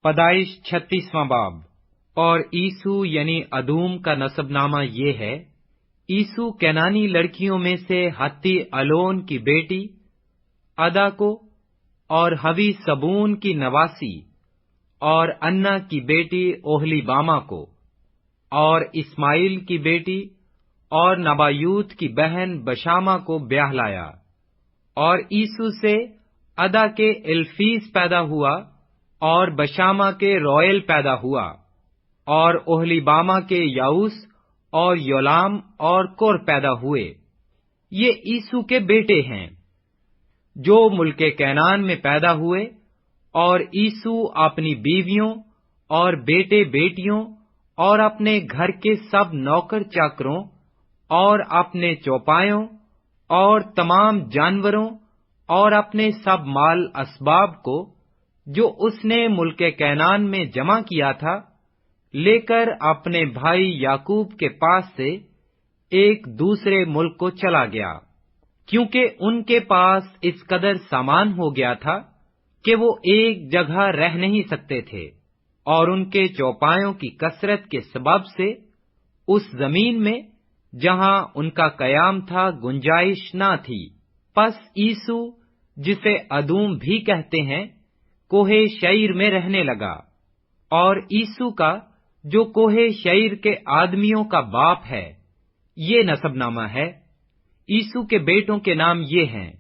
پیدائش 36واں باب۔ اور عیسو یعنی ادوم کا نسب نامہ یہ ہے۔ عیسو کینانی لڑکیوں میں سے ہتی الون کی بیٹی ادا کو، اور ہوی سبون کی نواسی، اور انا کی بیٹی اوہلی باما کو، اور اسماعیل کی بیٹی اور نبایوت کی بہن بشامہ کو بیاہ لایا۔ اور عیسو سے ادا کے الفیس پیدا ہوا، اور بشامہ کے روئل پیدا ہوا، اور اوہلی باما کے یاؤس اور یولام اور کور پیدا ہوئے۔ یہ عیسو کے بیٹے ہیں جو ملک کینان میں پیدا ہوئے۔ اور عیسو اپنی بیویوں اور بیٹے بیٹیوں اور اپنے گھر کے سب نوکر چاکروں اور اپنے چوپایوں اور تمام جانوروں اور اپنے سب مال اسباب کو جو اس نے ملک کینان میں جمع کیا تھا، لے کر اپنے بھائی یعقوب کے پاس سے ایک دوسرے ملک کو چلا گیا، کیونکہ ان کے پاس اس قدر سامان ہو گیا تھا کہ وہ ایک جگہ رہ نہیں سکتے تھے، اور ان کے چوپایوں کی کثرت کے سبب سے اس زمین میں جہاں ان کا قیام تھا گنجائش نہ تھی۔ پس عیسو، جسے ادوم بھی کہتے ہیں، کوہ شعیر میں رہنے لگا۔ اور عیسو کا جو کوہ شعیر کے آدمیوں کا باپ ہے، یہ نسب نامہ ہے۔ عیسو کے بیٹوں کے نام یہ ہیں: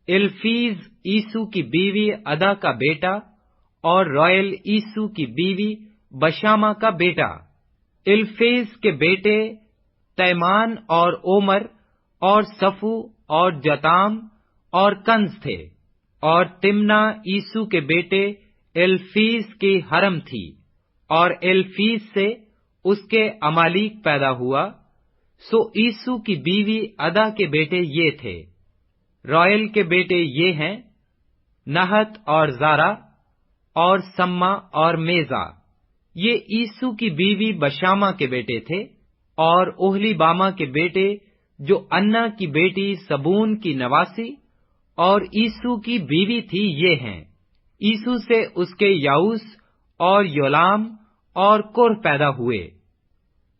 الفیز عیسو کی بیوی ادا کا بیٹا، اور روئل عیسو کی بیوی بشامہ کا بیٹا۔ الفیز کے بیٹے تیمان اور اومر اور صفو اور جتام اور کنز تھے۔ اور تمنا عیسو کے بیٹے الفیز کی حرم تھی، اور الفیز سے اس کے امالیک پیدا ہوا۔ سو عیسو کی بیوی ادا کے بیٹے یہ تھے۔ روئل کے بیٹے یہ ہیں: نہت اور زارا اور سما اور میزا۔ یہ عیسو کی بیوی بشامہ کے بیٹے تھے۔ اور اوہلی باما کے بیٹے جو انا کی بیٹی سبون کی نواسی اور عیسو کی بیوی تھی یہ ہیں: عیسو سے اس کے یاؤس اور یولام اور کور پیدا ہوئے۔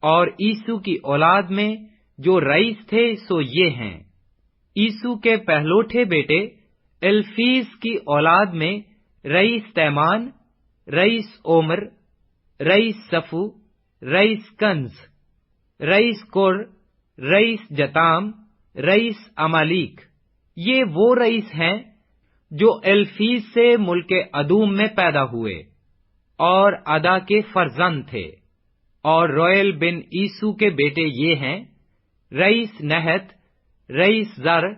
اور عیسو کی اولاد میں جو رئیس تھے سو یہ ہیں: عیسو کے پہلوٹھے بیٹے الفیز کی اولاد میں رئیس تیمان، رئیس اومر، رئیس صفو، رئیس کنز، رئیس کور، رئیس جتام، رئیس امالیک۔ یہ وہ رئیس ہیں جو الفیز سے ملک ادوم میں پیدا ہوئے اور ادا کے فرزند تھے۔ اور روئل بن عیسو کے بیٹے یہ ہیں: رئیس نہت، رئیس زر،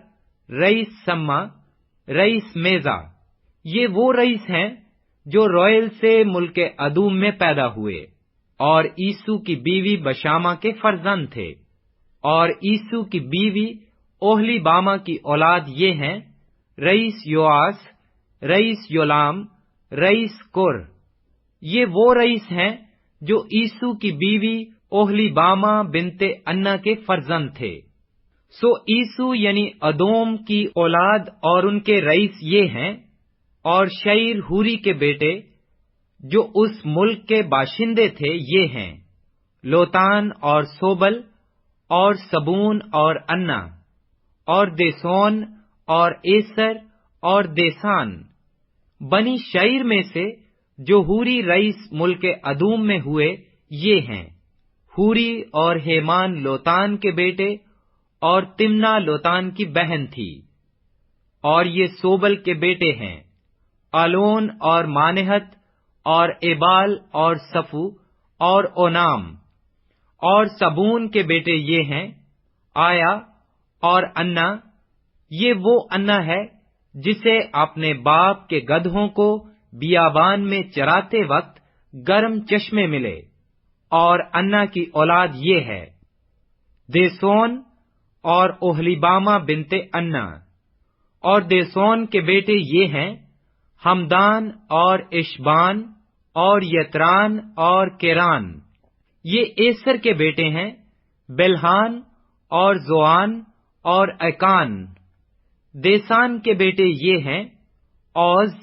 رئیس سما، رئیس میزا۔ یہ وہ رئیس ہیں جو روئل سے ملک ادوم میں پیدا ہوئے اور عیسو کی بیوی بشامہ کے فرزند تھے۔ اور عیسو کی بیوی اوہلی باما کی اولاد یہ ہیں: رئیس یوآس، رئیس یولام، رئیس کور۔ یہ وہ رئیس ہیں جو عیسو کی بیوی اوہلی باما بنت انا کے فرزند تھے۔ سو عیسو یعنی ادوم کی اولاد اور ان کے رئیس یہ ہیں۔ اور شعیر ہوری کے بیٹے جو اس ملک کے باشندے تھے یہ ہیں: لوتان اور سوبل اور سبون اور انا، اور دیسون اور ایسر اور دیسان۔ بنی شعیر میں سے جو ہوری رئیس ملک ادوم میں ہوئے یہ ہیں: ہوری اور ہیمان لوتان کے بیٹے، اور تمنا لوتان کی بہن تھی۔ اور یہ سوبل کے بیٹے ہیں: آلون اور مانہت اور ایبال اور صفو اور اونام۔ اور سبون کے بیٹے یہ ہیں: آیا اور انا۔ یہ وہ انا ہے جسے اپنے باپ کے گدھوں کو بیابان میں چراتے وقت گرم چشمے ملے۔ اور انا کی اولاد یہ ہے: دیسون اور اوہلی باما بنت انا۔ اور دیسون کے بیٹے یہ ہیں: ہمدان اور اشبان اور یتران اور کیران۔ یہ ایسر کے بیٹے ہیں: بلحان اور زوان اور اکان۔ دیسان کے بیٹے یہ ہیں: اوز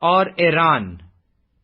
اور ایران۔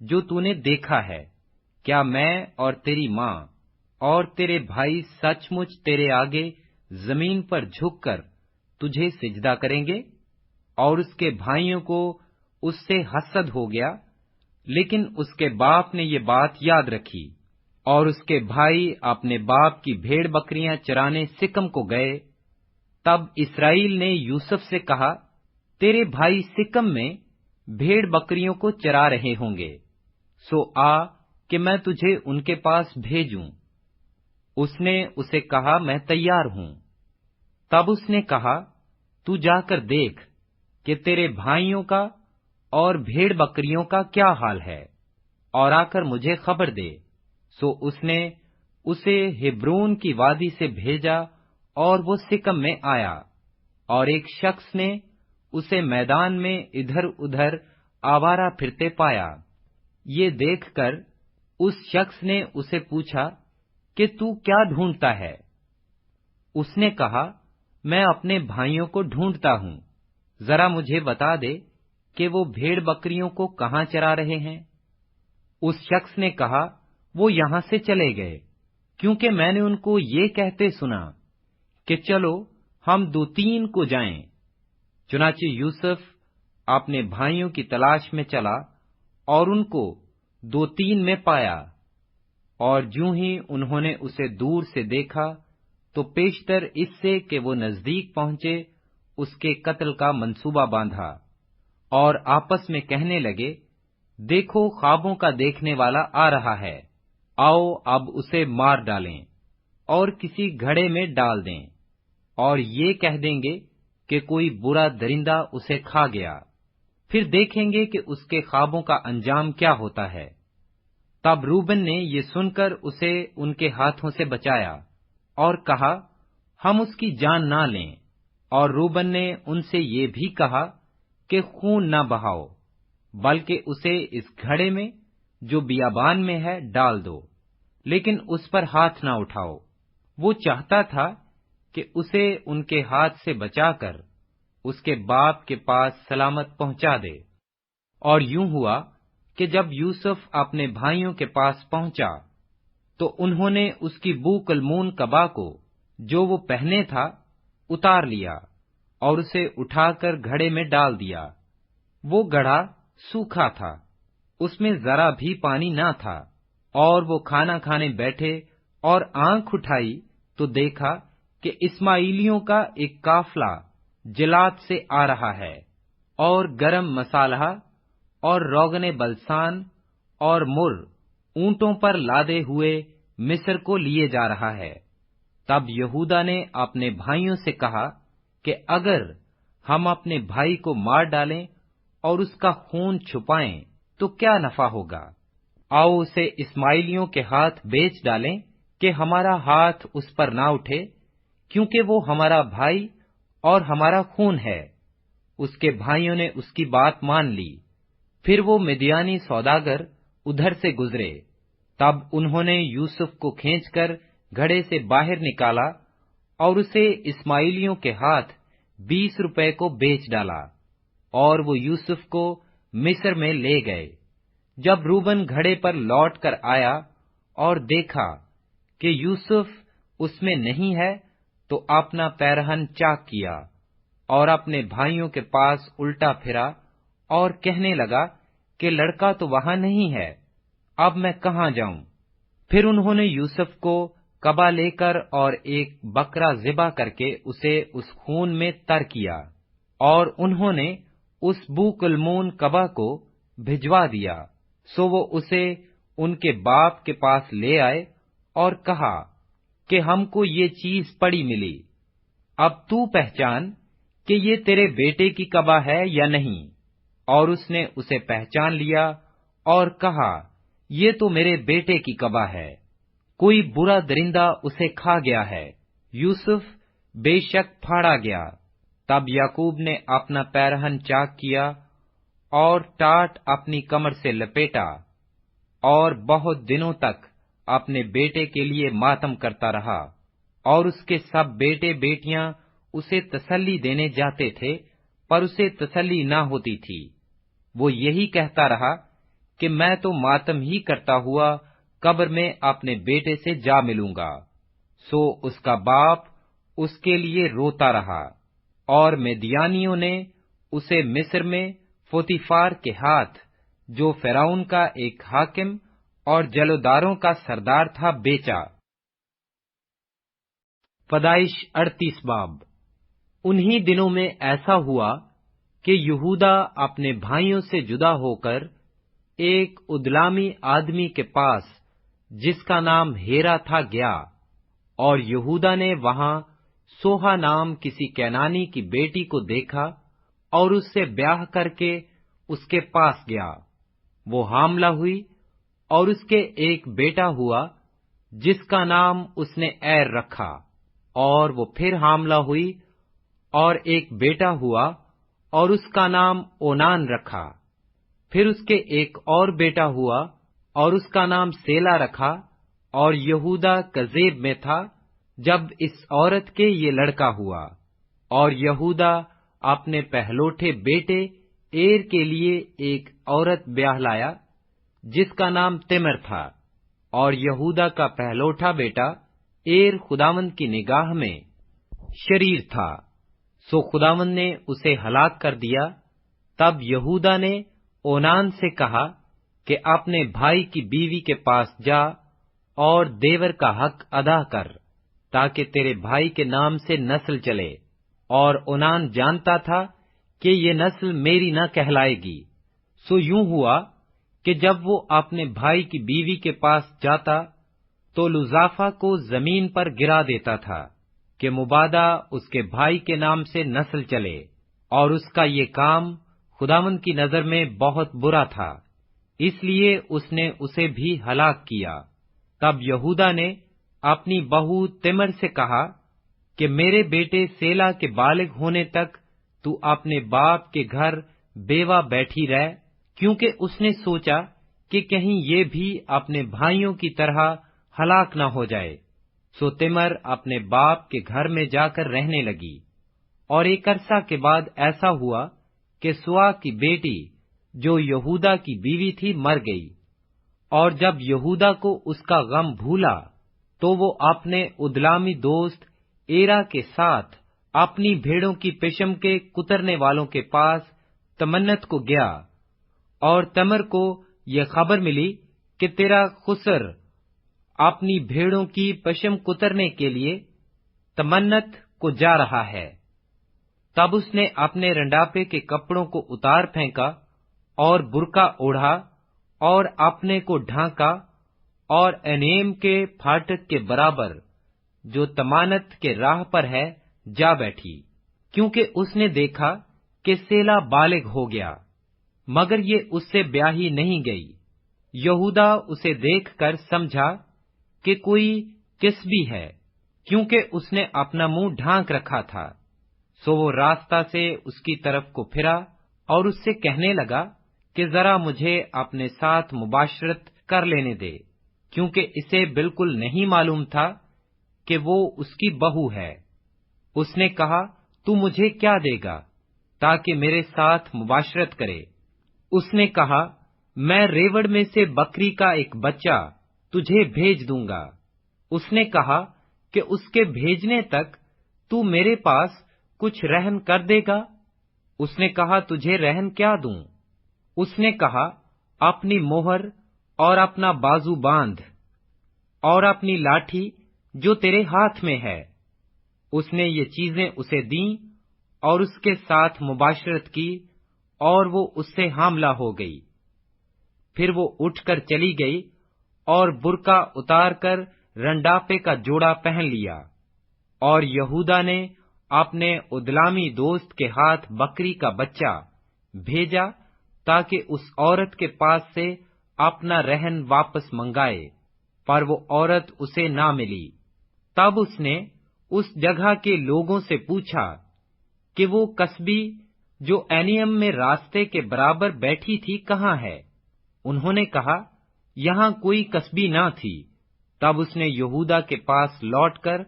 جو تو نے دیکھا ہے، کیا میں اور تیری ماں اور تیرے بھائی سچ مچ تیرے آگے زمین پر جھک کر تجھے سجدہ کریں گے؟ اور اس کے بھائیوں کو اس سے حسد ہو گیا، لیکن اس کے باپ نے یہ بات یاد رکھی، اور اس کے بھائی اپنے باپ کی بھیڑ بکریاں چرانے سکم کو گئے۔ تب اسرائیل نے یوسف سے کہا، تیرے بھائی سکم میں بھیڑ بکریوں کو چرا رہے ہوں گے، سو آ کہ میں تجھے ان کے پاس بھیجوں۔ اس نے اسے کہا، میں تیار ہوں۔ تب اس نے کہا، تو جا کر دیکھ کہ تیرے بھائیوں کا اور بھیڑ بکریوں کا کیا حال ہے، اور آ کر مجھے خبر دے۔ سو اس نے اسے ہبرون کی وادی سے بھیجا، اور وہ سکم میں آیا، اور ایک شخص نے اسے میدان میں ادھر ادھر آوارہ پھرتے پایا۔ یہ دیکھ کر اس شخص نے اسے پوچھا کہ تو کیا ڈھونڈتا ہے؟ اس نے کہا، میں اپنے بھائیوں کو ڈھونڈتا ہوں، ذرا مجھے بتا دے کہ وہ بھیڑ بکریوں کو کہاں چرا رہے ہیں۔ اس شخص نے کہا، وہ یہاں سے چلے گئے، کیونکہ میں نے ان کو یہ کہتے سنا کہ چلو ہم 2-3 کو جائیں۔ چنانچہ یوسف اپنے بھائیوں کی تلاش میں چلا اور ان کو 2-3 میں پایا، اور جوں ہی انہوں نے اسے دور سے دیکھا تو پیشتر اس سے کہ وہ نزدیک پہنچے اس کے قتل کا منصوبہ باندھا، اور آپس میں کہنے لگے، دیکھو خوابوں کا دیکھنے والا آ رہا ہے، آؤ اب اسے مار ڈالیں اور کسی گھڑے میں ڈال دیں، اور یہ کہہ دیں گے کہ کوئی برا درندہ اسے کھا گیا، پھر دیکھیں گے کہ اس کے خوابوں کا انجام کیا ہوتا ہے۔ تب روبن نے یہ سن کر اسے ان کے ہاتھوں سے بچایا اور کہا، ہم اس کی جان نہ لیں، اور روبن نے ان سے یہ بھی کہا کہ خون نہ بہاؤ، بلکہ اسے اس گھڑے میں جو بیابان میں ہے ڈال دو، لیکن اس پر ہاتھ نہ اٹھاؤ۔ وہ چاہتا تھا کہ اسے ان کے ہاتھ سے بچا کر اس کے باپ کے پاس سلامت پہنچا دے۔ اور یوں ہوا کہ جب یوسف اپنے بھائیوں کے پاس پہنچا تو انہوں نے اس کی بوقلمون قبا کو جو وہ پہنے تھا اتار لیا اور اسے اٹھا کر گھڑے میں ڈال دیا۔ وہ گڑھا سوکھا تھا، اس میں ذرا بھی پانی نہ تھا، اور وہ کھانا کھانے بیٹھے اور آنکھ اٹھائی تو دیکھا کہ اسماعیلیوں کا ایک قافلہ جلاد سے آ رہا ہے، اور گرم مسالہ اور روغن بلسان اور مر اونٹوں پر لادے ہوئے مصر کو لیے جا رہا ہے۔ تب یہودا نے اپنے بھائیوں سے کہا کہ اگر ہم اپنے بھائی کو مار ڈالیں اور اس کا خون چھپائیں تو کیا نفع ہوگا؟ آؤ اسے اسماعیلیوں کے ہاتھ بیچ ڈالیں کہ ہمارا ہاتھ اس پر نہ اٹھے، کیونکہ وہ ہمارا بھائی اور ہمارا خون ہے۔ اس کے بھائیوں نے اس کی بات مان لی۔ پھر وہ مدیانی سوداگر ادھر سے گزرے، تب انہوں نے یوسف کو کھینچ کر گھڑے سے باہر نکالا اور اسے اسماعیلیوں کے ہاتھ 20 روپے کو بیچ ڈالا، اور وہ یوسف کو مصر میں لے گئے۔ جب روبن گھڑے پر لوٹ کر آیا اور دیکھا کہ یوسف اس میں نہیں ہے تو اپنا پیرہن چاک کیا اور اپنے بھائیوں کے پاس الٹا پھرا اور کہنے لگا کہ لڑکا تو وہاں نہیں ہے، اب میں کہاں جاؤں؟ پھر انہوں نے یوسف کو قبا لے کر اور ایک بکرا ذبح کر کے اسے اس خون میں تر کیا، اور انہوں نے اس بوقلمون قبا کو بھجوا دیا۔ سو وہ اسے ان کے باپ کے پاس لے آئے اور کہا کہ ہم کو یہ چیز پڑی ملی، اب تو پہچان کہ یہ تیرے بیٹے کی قبا ہے یا نہیں۔ اور اس نے اسے پہچان لیا اور کہا، یہ تو میرے بیٹے کی قبا ہے، کوئی برا درندہ اسے کھا گیا ہے۔ یوسف بے شک پھاڑا گیا۔ تب یعقوب نے اپنا پیرہن چاک کیا اور ٹاٹ اپنی کمر سے لپیٹا، اور بہت دنوں تک اپنے بیٹے کے لیے ماتم کرتا رہا، اور اس کے سب بیٹے بیٹیاں اسے تسلی دینے جاتے تھے، پر اسے تسلی نہ ہوتی تھی۔ وہ یہی کہتا رہا کہ میں تو ماتم ہی کرتا ہوا قبر میں اپنے بیٹے سے جا ملوں گا۔ سو اس کا باپ اس کے لیے روتا رہا، اور مدیانیوں نے اسے مصر میں پوتیفار کے ہاتھ، جو فرعون کا ایک حاکم اور جلوداروں کا سردار تھا، بیچا۔ پیدائش 38 باب۔ انہی دنوں میں ایسا ہوا کہ یہودا اپنے بھائیوں سے جدا ہو کر ایک ادلامی آدمی کے پاس جس کا نام ہیرا تھا گیا، اور یہودا نے وہاں سوہا نام کسی کینانی کی بیٹی کو دیکھا اور اس سے بیاہ کر کے اس کے پاس گیا۔ وہ حاملہ ہوئی اور اس کے ایک بیٹا ہوا جس کا نام اس نے ایر رکھا، اور وہ پھر حاملہ ہوئی اور ایک بیٹا ہوا اور اس کا نام اونان رکھا۔ پھر اس کے ایک اور بیٹا ہوا اور اس کا نام سیلا رکھا، اور یہودا کذیب میں تھا جب اس عورت کے یہ لڑکا ہوا۔ اور یہودا اپنے پہلوٹے بیٹے ایر کے لیے ایک عورت بیاہ لایا جس کا نام تمر تھا، اور یہودا کا پہلوٹا بیٹا ایر خداوند کی نگاہ میں شریر تھا، سو خداوند نے اسے ہلاک کر دیا۔ تب یہودا نے اونان سے کہا کہ اپنے بھائی کی بیوی کے پاس جا اور دیور کا حق ادا کر، تاکہ تیرے بھائی کے نام سے نسل چلے۔ اور اونان جانتا تھا کہ یہ نسل میری نہ کہلائے گی۔ سو یوں ہوا کہ جب وہ اپنے بھائی کی بیوی کے پاس جاتا تو لوزافہ کو زمین پر گرا دیتا تھا کہ مبادا اس کے بھائی کے نام سے نسل چلے، اور اس کا یہ کام خداوند کی نظر میں بہت برا تھا، اس لیے اس نے اسے بھی ہلاک کیا۔ تب یہودا نے اپنی بہو تمر سے کہا کہ میرے بیٹے سیلا کے بالغ ہونے تک تو اپنے باپ کے گھر بیوہ بیٹھی رہ، کیونکہ اس نے سوچا کہ کہیں یہ بھی اپنے بھائیوں کی طرح ہلاک نہ ہو جائے۔ سو تمر اپنے باپ کے گھر میں جا کر رہنے لگی۔ اور ایک عرصہ کے بعد ایسا ہوا کہ سوا کی بیٹی جو یہودا کی بیوی تھی مر گئی، اور جب یہودا کو اس کا غم بھولا تو وہ اپنے ادلامی دوست ایرا کے ساتھ اپنی بھیڑوں کی پشم کے کترنے والوں کے پاس تمنت کو گیا، اور تمر کو یہ خبر ملی کہ تیرا خسر اپنی بھیڑوں کی پشم کترنے کے لیے تمنت کو جا رہا ہے۔ تب اس نے اپنے رنڈاپے کے کپڑوں کو اتار پھینکا اور برقع اوڑھا اور اپنے کو ڈھانکا، اور انیم کے پھاٹک کے برابر جو تمانت کے راہ پر ہے جا بیٹھی، کیونکہ اس نے دیکھا کہ سیلا بالغ ہو گیا، مگر یہ اس سے بیاہی نہیں گئی۔ یہودا اسے دیکھ کر سمجھا کہ کوئی کسبی ہے، کیونکہ اس نے اپنا منہ ڈھانک رکھا تھا۔ سو وہ راستہ سے اس کی طرف کو پھرا اور اس سے کہنے لگا کہ ذرا مجھے اپنے ساتھ مباشرت کر لینے دے، کیونکہ اسے بالکل نہیں معلوم تھا کہ وہ اس کی بہو ہے۔ اس نے کہا، تو مجھے کیا دے گا تاکہ میرے ساتھ مباشرت کرے؟ اس نے کہا، میں ریوڑ میں سے بکری کا ایک بچہ تجھے بھیج دوں گا۔ اس نے کہا کہ اس کے بھیجنے تک تو میرے پاس کچھ رہن کر دے گا؟ اس نے کہا، تجھے رہن کیا دوں؟ اس نے کہا، اپنی مہر اور اپنا بازو باندھ اور اپنی لاٹھی جو تیرے ہاتھ میں ہے۔ اس نے یہ چیزیں اسے دیں اور اس کے ساتھ مباشرت کی، اور وہ اس سے حاملہ ہو گئی۔ پھر وہ اٹھ کر چلی گئی اور برقع اتار کر رنڈاپے کا جوڑا پہن لیا، اور یہودا نے اپنے ادلامی دوست کے ہاتھ بکری کا بچہ بھیجا تاکہ اس عورت کے پاس سے اپنا رہن واپس منگائے، پر وہ عورت اسے نہ ملی۔ تب اس نے اس جگہ کے لوگوں سے پوچھا کہ وہ کسبی جو اینیم میں راستے کے برابر بیٹھی تھی کہاں ہے؟ انہوں نے کہا، یہاں کوئی کسبی نہ تھی۔ تب اس نے یہودا کے پاس لوٹ کر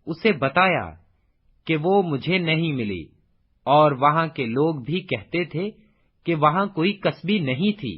اسے بتایا کہ وہ مجھے نہیں ملی، اور وہاں کے لوگ بھی کہتے تھے کہ وہاں کوئی کسبی نہیں تھی۔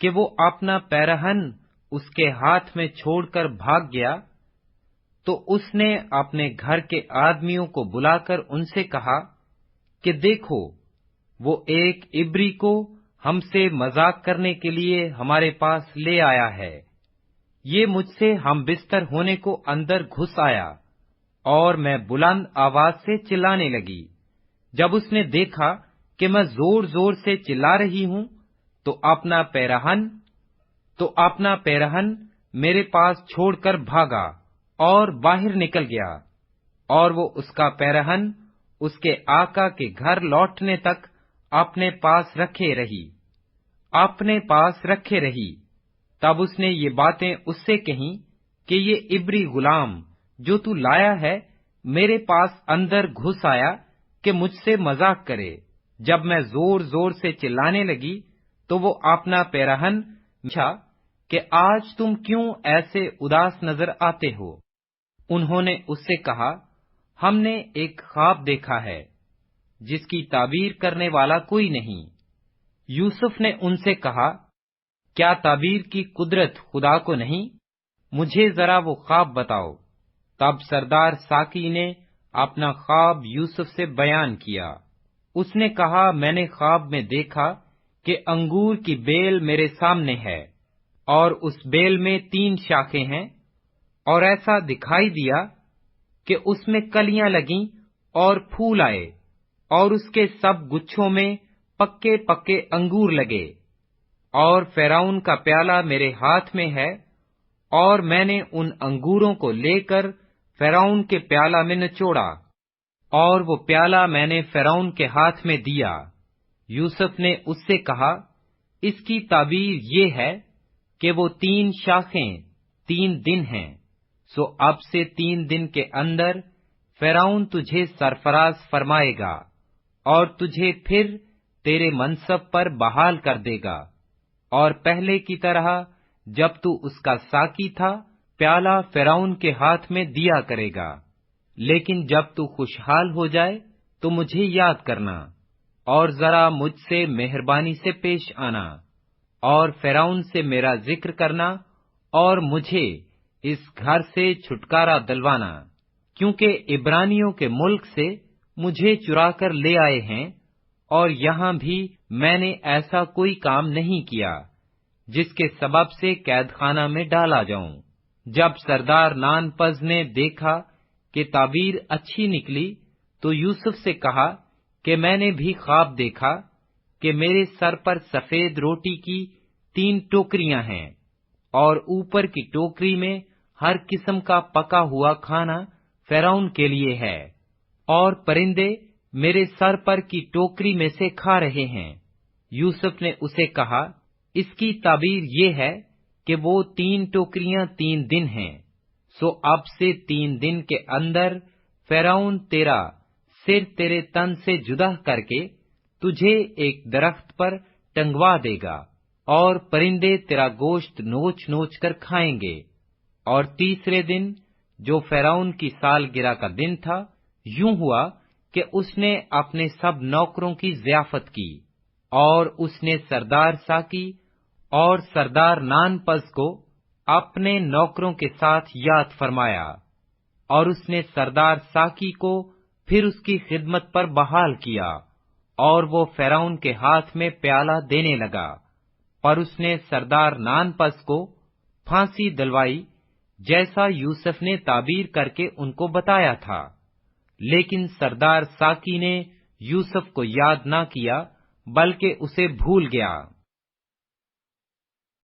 کہ وہ اپنا پیرہن اس کے ہاتھ میں چھوڑ کر بھاگ گیا، تو اس نے اپنے گھر کے آدمیوں کو بلا کر ان سے کہا کہ دیکھو، وہ ایک عبری کو ہم سے مذاق کرنے کے لیے ہمارے پاس لے آیا ہے۔ یہ مجھ سے ہم بستر ہونے کو اندر گھس آیا، اور میں بلند آواز سے چلانے لگی۔ جب اس نے دیکھا کہ میں زور زور سے چلا رہی ہوں تو اپنا پیرہن میرے پاس چھوڑ کر بھاگا اور باہر نکل گیا، اور وہ اس کا پیرہن اس کے آقا کے گھر لوٹنے تک اپنے پاس رکھے رہی۔ تب اس نے یہ باتیں اس سے کہیں کہ یہ عبری غلام جو تو لایا ہے میرے پاس اندر گھس آیا کہ مجھ سے مذاق کرے۔ جب میں زور زور سے چلانے لگی تو وہ اپنا پیرہن پوچھا کہ آج تم کیوں ایسے اداس نظر آتے ہو؟ انہوں نے اس سے کہا، ہم نے ایک خواب دیکھا ہے جس کی تعبیر کرنے والا کوئی نہیں۔ یوسف نے ان سے کہا، کیا تعبیر کی قدرت خدا کو نہیں؟ مجھے ذرا وہ خواب بتاؤ۔ تب سردار ساقی نے اپنا خواب یوسف سے بیان کیا۔ اس نے کہا، میں نے خواب میں دیکھا کہ انگور کی بیل میرے سامنے ہے، اور اس بیل میں 3 شاخیں ہیں، اور ایسا دکھائی دیا کہ اس میں کلیاں لگیں اور پھول آئے، اور اس کے سب گچھوں میں پکے پکے انگور لگے، اور فرعون کا پیالہ میرے ہاتھ میں ہے، اور میں نے ان انگوروں کو لے کر فرعون کے پیالہ میں نچوڑا، اور وہ پیالہ میں نے فرعون کے ہاتھ میں دیا۔ یوسف نے اس سے کہا، اس کی تعبیر یہ ہے کہ وہ 3 شاخیں 3 دن ہیں، سو اب سے 3 دن کے اندر فرعون تجھے سرفراز فرمائے گا، اور تجھے پھر تیرے منصب پر بحال کر دے گا، اور پہلے کی طرح جب تو اس کا ساقی تھا پیالہ فرعون کے ہاتھ میں دیا کرے گا، لیکن جب تو خوشحال ہو جائے تو مجھے یاد کرنا، اور ذرا مجھ سے مہربانی سے پیش آنا، اور فرعون سے میرا ذکر کرنا، اور مجھے اس گھر سے چھٹکارا دلوانا، کیونکہ عبرانیوں کے ملک سے مجھے چرا کر لے آئے ہیں، اور یہاں بھی میں نے ایسا کوئی کام نہیں کیا جس کے سبب سے قید خانہ میں ڈالا جاؤں۔ جب سردار نانپز نے دیکھا کہ تعبیر اچھی نکلی تو یوسف سے کہا کہ میں نے بھی خواب دیکھا کہ میرے سر پر سفید روٹی کی 3 ٹوکریاں ہیں، اور اوپر کی ٹوکری میں ہر قسم کا پکا ہوا کھانا فرعون کے لیے ہے، اور پرندے میرے سر پر کی ٹوکری میں سے کھا رہے ہیں۔ یوسف نے اسے کہا، اس کی تعبیر یہ ہے کہ وہ 3 ٹوکریاں 3 دن ہیں، سو اب سے 3 دن کے اندر فرعون تیرا سر تیرے تن سے جدا کر کے تجھے ایک درخت پر ٹنگوا دے گا، اور پرندے تیرا گوشت نوچ نوچ کر کھائیں گے۔ اور تیسرے دن جو فرعون کی سالگرہ کا دن تھا، یوں ہوا کہ اس نے اپنے سب نوکروں کی ضیافت کی، اور اس نے سردار ساقی اور سردار نانپز کو اپنے نوکروں کے ساتھ یاد فرمایا، اور اس نے سردار ساقی کو پھر اس کی خدمت پر بحال کیا، اور وہ فرعون کے ہاتھ میں پیالہ دینے لگا، پر اس نے سردار نانپز کو پھانسی دلوائی جیسا یوسف نے تعبیر کر کے ان کو بتایا تھا۔ لیکن سردار ساقی نے یوسف کو یاد نہ کیا بلکہ اسے بھول گیا۔